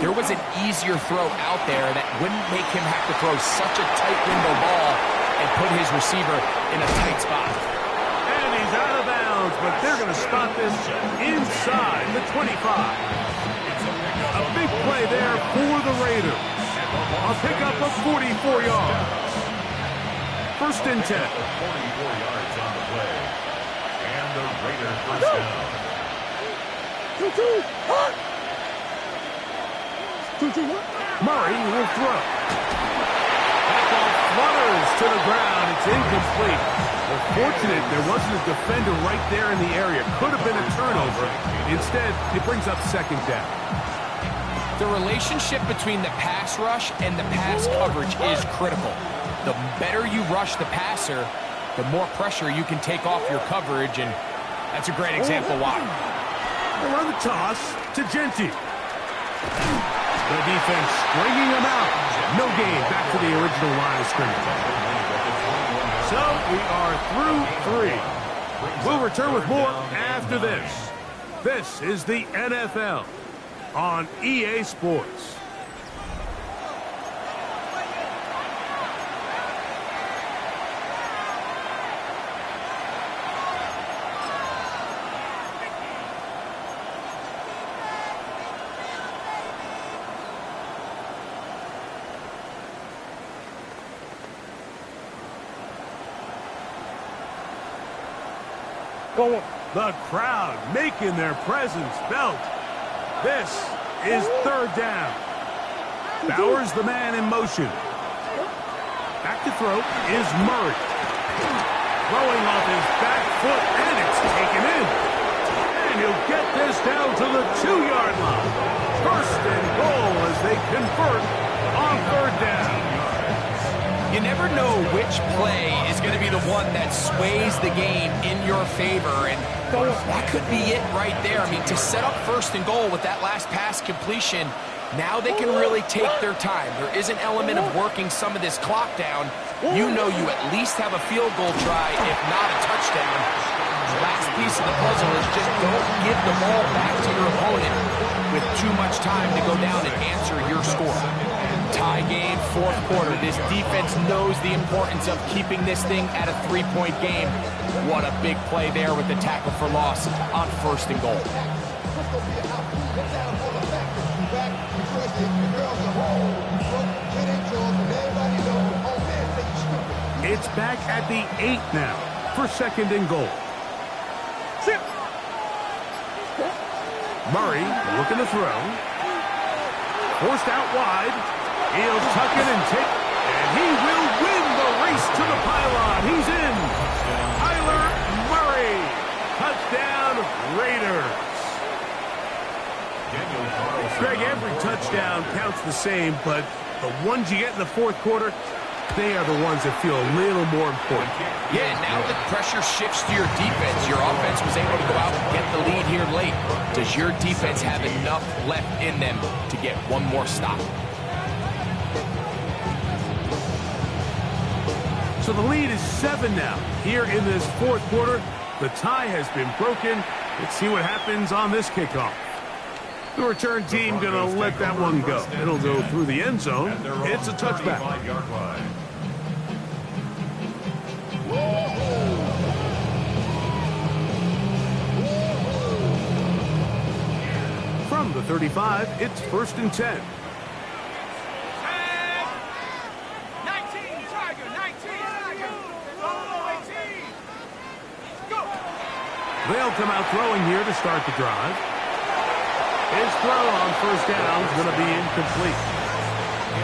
there was an easier throw out there that wouldn't make him have to throw such a tight window ball and put his receiver in a tight spot. And he's out of bounds, but they're going to stop this inside the 25. A big play there for the Raiders. A pickup of 44 yards. 1st and 10. 44 yards on the play. And the Raiders first down. 2-2, hot! 2-2, what? Murray will throw. That ball flutters to the ground. It's incomplete. Well, fortunate there wasn't a defender right there in the area. Could have been a turnover. Instead, it brings up 2nd down. The relationship between the pass rush and the pass coverage is critical. The better you rush the passer, the more pressure you can take off your coverage, and that's a great example why. They run the toss to Genty. The defense stringing him out. No gain. Back to the original line of scrimmage. So we are through 3. We'll return with more after this. This is the NFL on EA Sports. The crowd making their presence felt. This is 3rd down. Bowers the man in motion. Back to throw is Murray. Throwing off his back foot, and it's taken in. And And he'll get this down to the 2-yard line. First and goal as they convert on third down. You never know which play is going to be the one that sways the game in your favor, and that could be it right there. I mean, to set up first and goal with that last pass completion, now they can really take their time. There is an element of working some of this clock down. You know you at least have a field goal try, if not a touchdown. The last piece of the puzzle is just don't give the ball back to your opponent with too much time to go down and answer your score. Tie game, fourth quarter. This defense knows the importance of keeping this thing at a 3-point game. What a big play there with the tackle for loss on first and goal. It's back at the 8 now for second and goal. Murray looking to throw. Forced out wide. He'll tuck it and take, and he will win the race to the pylon. He's in. Kyler Murray. Touchdown, Raiders. Greg, every touchdown counts the same, but the ones you get in the fourth quarter, they are the ones that feel a little more important. Yeah, now the pressure shifts to your defense. Your offense was able to go out and get the lead here late. Does your defense have enough left in them to get one more stop? So the lead is 7 now. Here in this fourth quarter, the tie has been broken. Let's see what happens on this kickoff. The return team going to let that one go. It'll go through the end zone. It's a touchback. From the 35, it's first and 10. 19, Tiger, 19. Oh, 18. Go. They'll come out throwing here to start the drive. His throw on first down is going to be incomplete.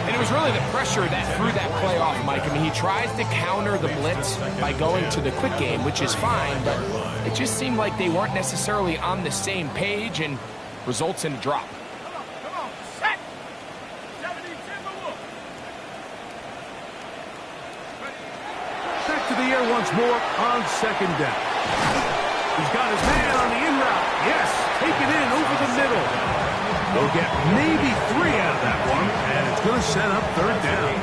And it was really the pressure that threw that play off, Mike. I mean, he tries to counter the blitz by going to the quick game, which is fine, but it just seemed like they weren't necessarily on the same page and results in a drop. Come on, set. 70 Timberwolves. Back to the air once more on second down. He's got his man on the in route. Yes, take it in over the middle. They'll get maybe 3 out of that one, and it's going to set up third down.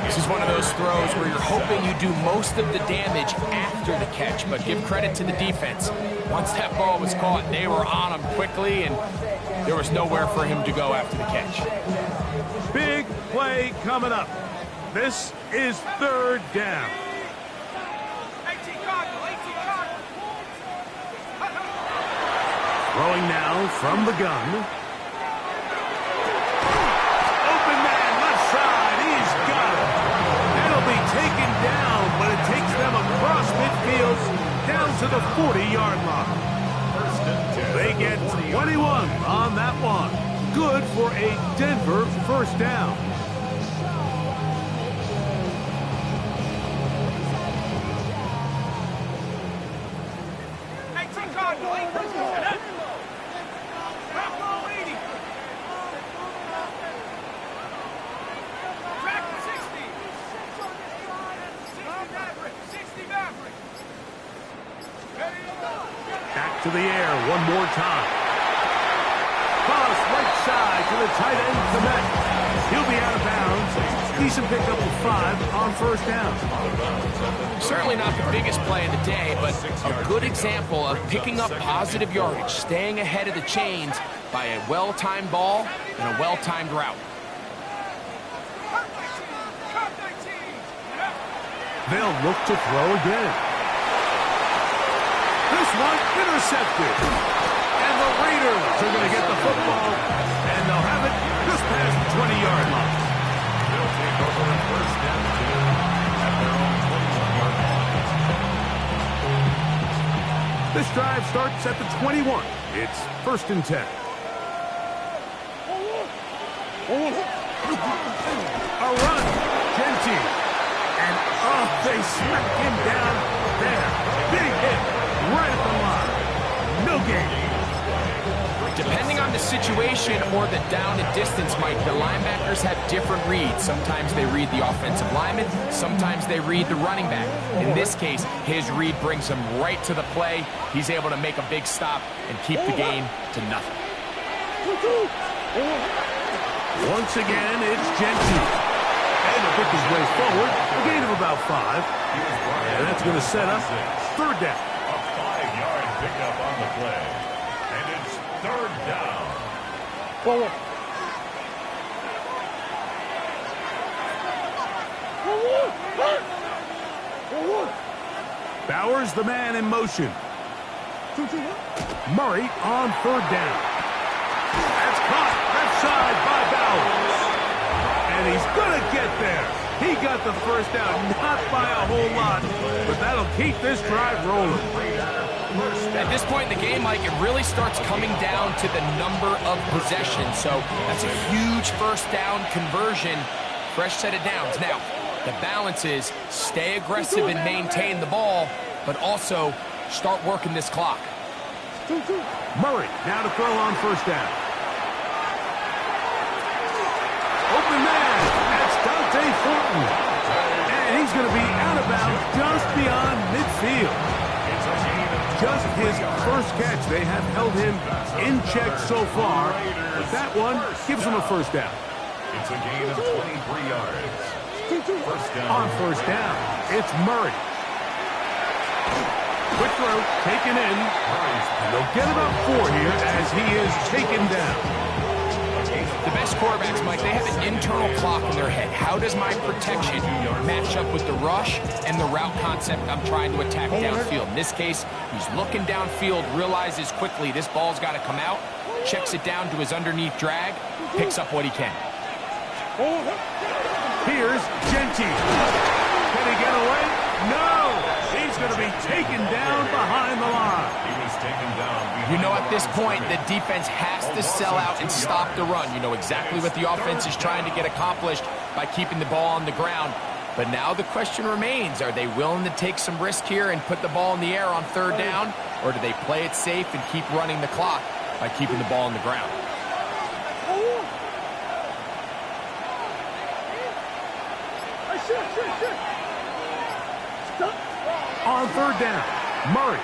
This is one of those throws where you're hoping you do most of the damage after the catch, but give credit to the defense. Once that ball was caught, they were on him quickly, and there was nowhere for him to go after the catch. Big play coming up. This is third down. 18 Cardinal, 18 Cardinal. Throwing now from the gun. Open man, left side. He's got it. That'll be taken down, but it takes them across midfield down to the 40-yard line. They get 21 on that one. Good for a Denver first down. Back to the air one more time. Cross right side to the tight end, Komet. He'll be out of bounds. Decent pickup of 5 on first down. Certainly not the biggest play of the day, but a good example of picking up positive yardage, staying ahead of the chains by a well-timed ball and a well-timed route. They'll look to throw again. This one intercepted. And the Raiders are going to get the football, and they'll have it just past the 20-yard line. They'll take over on first down at their own 21-yard line. This drive starts at the 21. It's first and 10. A run. Genty. And, they smack him down there. Big hit right at the line. no gain. Depending on the situation or the down and distance, Mike, the linebackers have different reads. Sometimes they read the offensive lineman, sometimes they read the running back. In this case, his read brings him right to the play. He's able to make a big stop and keep the gain to nothing. Once again, it's Gentile. And to pick his way forward, a gain of about 5. And that's going to set up third down. A 5-yard pickup on the play. And it's third down. Forward. Forward. Bowers, the man in motion. Murray on third down. That's caught left side by Bowers. And he's going to get there. He got the first down, not by a whole lot, but that'll keep this drive rolling. At this point in the game, Mike, it really starts coming down to the number of possessions. So that's a huge first down conversion. Fresh set of downs. Now, the balance is stay aggressive and maintain the ball, but also start working this clock. Murray now to throw on first down. Open man. That's Dante Thornton. And he's going to be out of bounds just beyond midfield. Just his first catch. They have held him in check so far. But that one gives him a first down. It's a gain of 23 yards. First down. On first down, it's Murray. Quick throw, taken in. They'll get about 4 here as he is taken down. The best quarterbacks, Mike, they have an internal clock in their head. How does my protection match up with the rush and the route concept I'm trying to attack downfield? In this case, he's looking downfield, realizes quickly this ball's got to come out, checks it down to his underneath drag, picks up what he can. Here's Gentile. Can he get away? No! He's going to be taken down behind the line. He was taken down. You know, at this point, the defense has to sell out and stop the run. You know exactly what the offense is trying to get accomplished by keeping the ball on the ground. But now the question remains, are they willing to take some risk here and put the ball in the air on third down? Or do they play it safe and keep running the clock by keeping the ball on the ground? On third down, Murray.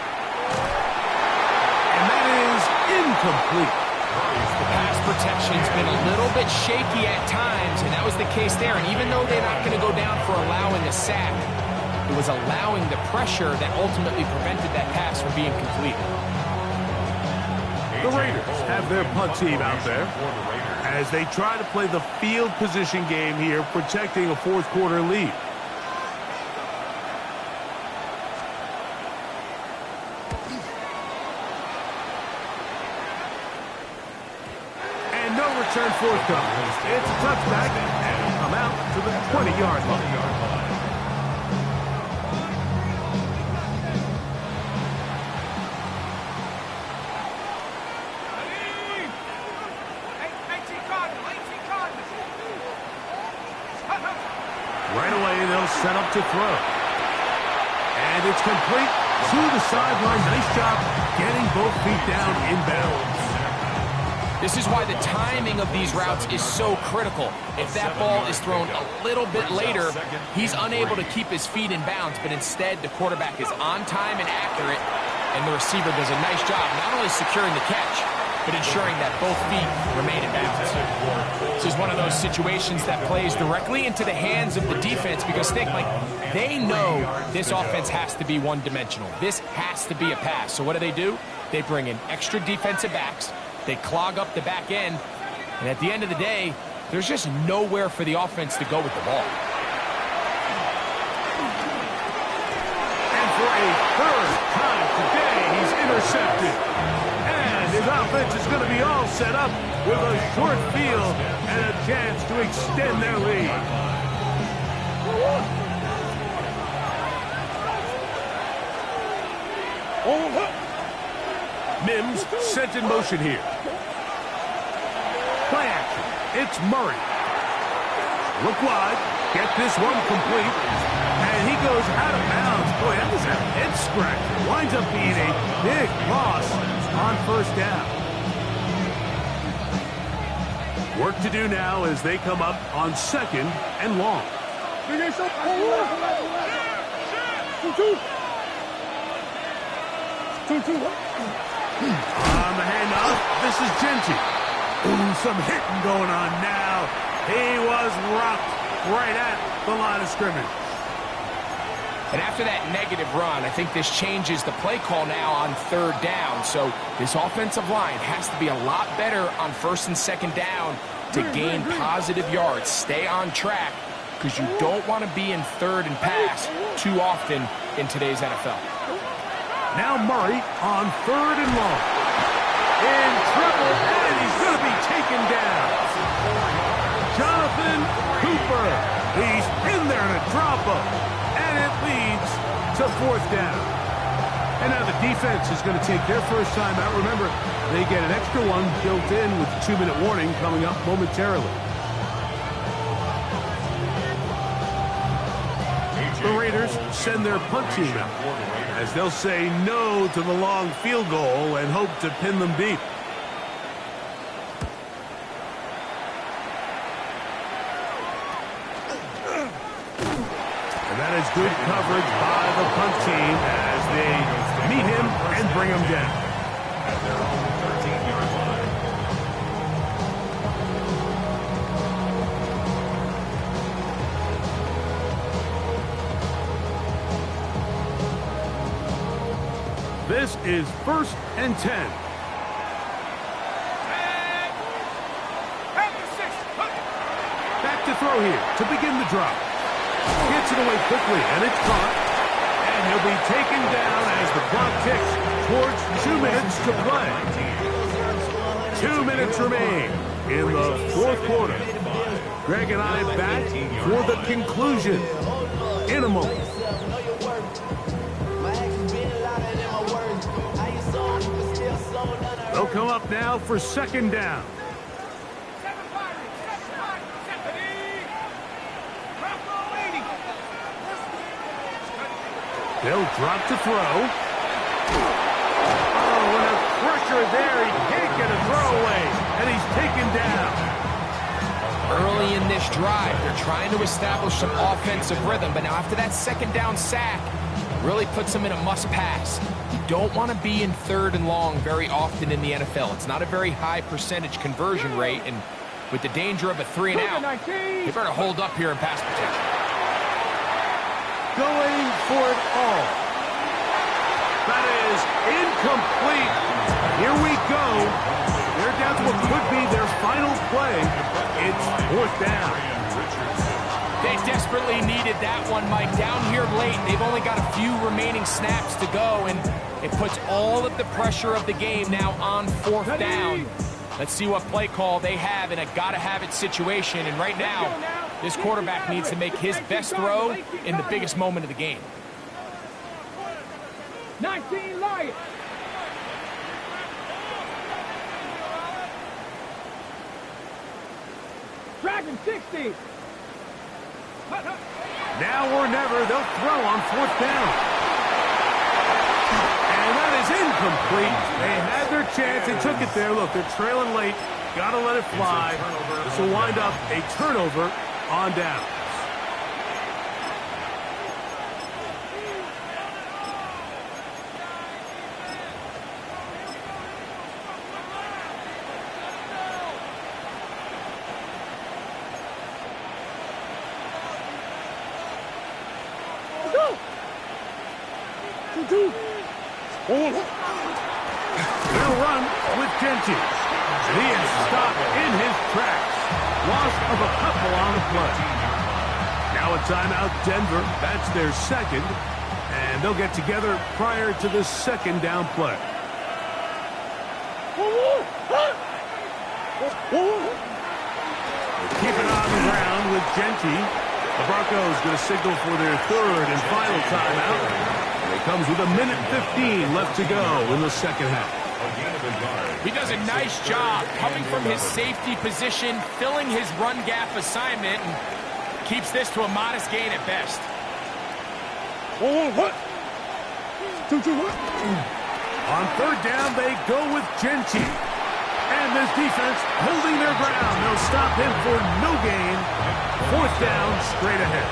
And that is incomplete. The pass protection's been a little bit shaky at times, and that was the case there. And even though they're not going to go down for allowing a sack, it was allowing the pressure that ultimately prevented that pass from being complete. The Raiders have their punt team out there as they try to play the field position game here, protecting a fourth quarter lead. And no return forthcoming. It's a touchback, and it'll come out to the 20-yard line. Right away, they'll set up to throw. And it's complete to the sideline. Nice job getting both feet down inbounds. This is why the timing of these routes is so critical. If that ball is thrown a little bit later, he's unable to keep his feet in bounds, but instead the quarterback is on time and accurate, and the receiver does a nice job not only securing the catch, but ensuring that both feet remain in bounds. This is one of those situations that plays directly into the hands of the defense because they know this offense has to be one-dimensional. This has to be a pass. So what do? They bring in extra defensive backs. They clog up the back end. And at the end of the day, there's just nowhere for the offense to go with the ball. And for a third time today, he's intercepted. His offense is going to be all set up with a short field and a chance to extend their lead. Mims sent in motion here. Play action. It's Murray. Look wide. Get this one complete. And he goes out of bounds. Boy, that was a head scratch. Winds up being a big loss. on first down. Work to do now as they come up on second and long. On the handoff, this is Genty. Ooh, some hitting going on now. He was rocked right at the line of scrimmage. And after that negative run, I think this changes the play call now on third down. So this offensive line has to be a lot better on first and second down to gain positive yards. Stay on track because you don't want to be in third and pass too often in today's NFL. Now Murray on third and long. In trouble, and he's going to be taken down. Jonathan Cooper. He's in there in a drop-up. And it leads to fourth down. And now the defense is going to take their first time out. Remember, they get an extra one built in with a 2-minute warning coming up momentarily. The Raiders send their punt team out as they'll say no to the long field goal and hope to pin them deep. And that is good coverage by the punt team as they meet him and bring him down. At their own 13-yard line. This is 1st and 10. Back to throw here to begin the drop. Gets it away quickly, and it's caught. And he'll be taken down as the clock ticks towards 2 minutes to play. 2 minutes remain in the fourth quarter. Greg and I back for the conclusion in a moment. They'll come up now for second down. They'll drop to throw. Oh, and a pressure there. He can't get a throwaway, and he's taken down. Early in this drive, they're trying to establish some offensive rhythm, but now after that second down sack, really puts them in a must-pass. You don't want to be in third and long very often in the NFL. It's not a very high percentage conversion rate, and with the danger of a 3 and out, you better hold up here in pass protection. Going for it all. That is incomplete. Here we go. They're down to what could be their final play. It's fourth down. They desperately needed that one, Mike. Down here late, they've only got a few remaining snaps to go, and it puts all of the pressure of the game now on fourth down. Let's see what play call they have in a gotta-have-it situation, and right now, this quarterback needs to make his best throw in the biggest moment of the game. 19 Lions. Dragon 60. Now or never, they'll throw on fourth down. And that is incomplete. They had their chance. They took it there. Look, they're trailing late. Got to let it fly. This will wind up a turnover on down. They'll run with Genty. And he is stopped in his tracks. Loss of a couple on the play. Now a timeout, Denver. That's their second. And they'll get together prior to the second down play. Keep it on the ground with Genty. The Broncos going to signal for their third and final timeout. And it comes with 1:15 left to go in the second half. He does a nice job coming from his safety position, filling his run gap assignment, and keeps this to a modest gain at best. On third down, they go with Genchi. And this defense holding their ground. They'll stop him for no gain. Fourth down, straight ahead.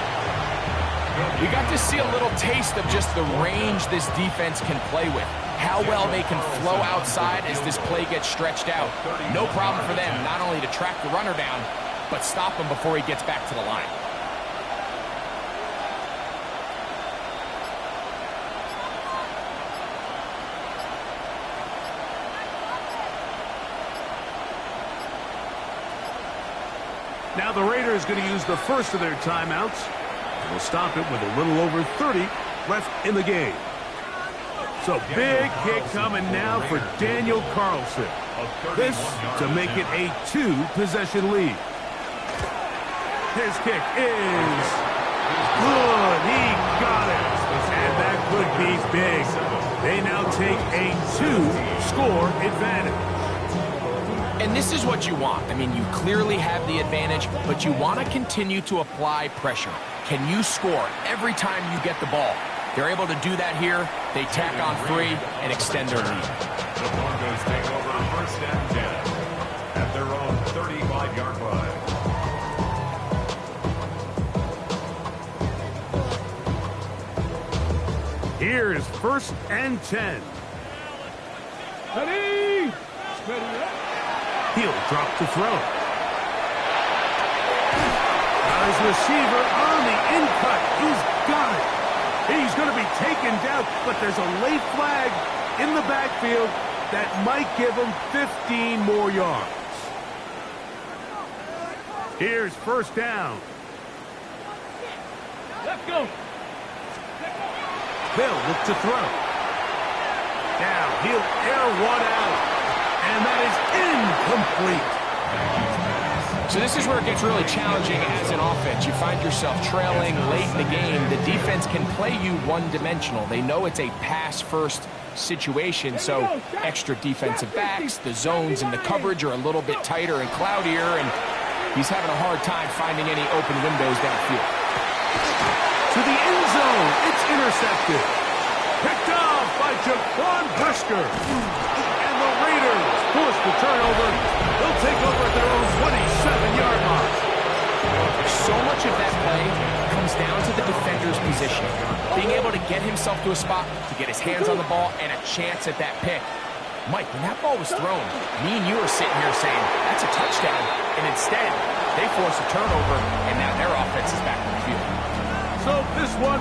We got to see a little taste of just the range this defense can play with. How well they can flow outside as this play gets stretched out. No problem for them not only to track the runner down, but stop him before he gets back to the line. Now the Raiders going to use the first of their timeouts. They'll stop it with a little over 30 left in the game. So big kick coming now for Daniel Carlson. This to make it a 2-possession lead. His kick is good. He got it. And that could be big. They now take a 2-score advantage. And this is what you want. I mean, you clearly have the advantage, but you want to continue to apply pressure. Can you score every time you get the ball? They're able to do that here. They tack on 3 and extend their lead. The Broncos take over first and 10 at their own 35-yard line. Here's first and 10. Ready? Ready. He'll drop to throw. Now his receiver on the in-cut. He's got it. He's going to be taken down, but there's a late flag in the backfield that might give him 15 more yards. Here's first down. Let's go. They'll look to throw. Now he'll air one out. And that is incomplete. So this is where it gets really challenging as an offense. You find yourself trailing late in the game. The defense can play you one-dimensional. They know it's a pass-first situation, so extra defensive backs, the zones and the coverage are a little bit tighter and cloudier, and he's having a hard time finding any open windows downfield. To the end zone, it's intercepted. Picked off by Jaquan Brisker. And the Raiders force the turnover. They'll take over at their own 27-yard mark. So much of that play comes down to the defender's position. Being able to get himself to a spot, to get his hands on the ball, and a chance at that pick. Mike, when that ball was thrown, me and you were sitting here saying, that's a touchdown. And instead, they force a turnover, and now their offense is back on the field. So this one...